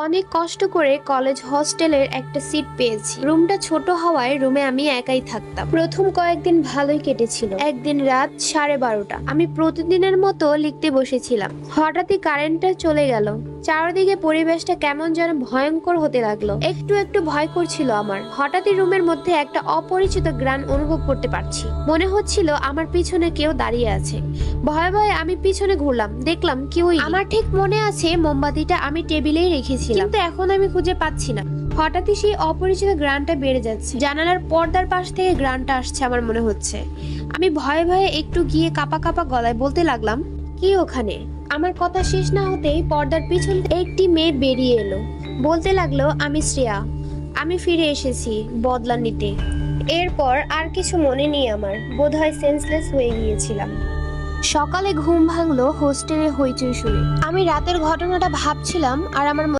অনেক কষ্ট করে কলেজ হস্টেলের একটা সিট পেয়েছি। রুমটা ছোট হওয়ায় রুমে আমি একাই থাকতাম। প্রথম কয়েকদিন ভালোই কেটেছিল। একদিন রাত 12:30, আমি প্রতিদিনের মতো লিখতে বসেছিলাম। হঠাৎই কারেন্টটা চলে গেল। চারদিকে পরিবেশটা কেমন যেন ভয়ঙ্কর হতে লাগলো। একটু একটু ভয় করছিল আমার। হঠাৎই রুমের মধ্যে একটা অপরিচিত গ্রান অনুভব করতে পারছি। মনে হচ্ছিল আমার পিছনে কেউ দাঁড়িয়ে আছে। ভয়ে ভয়ে আমি পিছনে ঘুরলাম, দেখলাম কেউই নেই। আমার ঠিক মনে আছে মোমবাতিটা আমি টেবিলেই রেখেছিলাম, কিন্তু এখন আমি খুঁজে পাচ্ছি না। হঠাৎই সেই অপরিচিত গ্রানটা বেড়ে যাচ্ছে। জানালার পর্দার পাশ থেকে গ্রানটা আসছে আমার মনে হচ্ছে। আমি ভয়ে ভয়ে একটু গিয়ে কাপা কাপা গলায় বলতে লাগলাম, কি ওখানে? আমার কথা শেষ না হতেই পর্দার পিছন থেকে একটি মেয়ে বেরিয়ে এলো। বলতে লাগলো, আমি শ্রেয়া, আমি ফিরে এসেছি বদলা নিতে। এরপর আর কিছু মনে নেই আমার, বোধহয় সেন্সলেস হয়ে গিয়েছিলাম। সকালে ঘুম ভাঙলো হোস্টেলে হইচই শুনে। আমি রাতের ঘটনাটা ভাবছিলাম আর আমার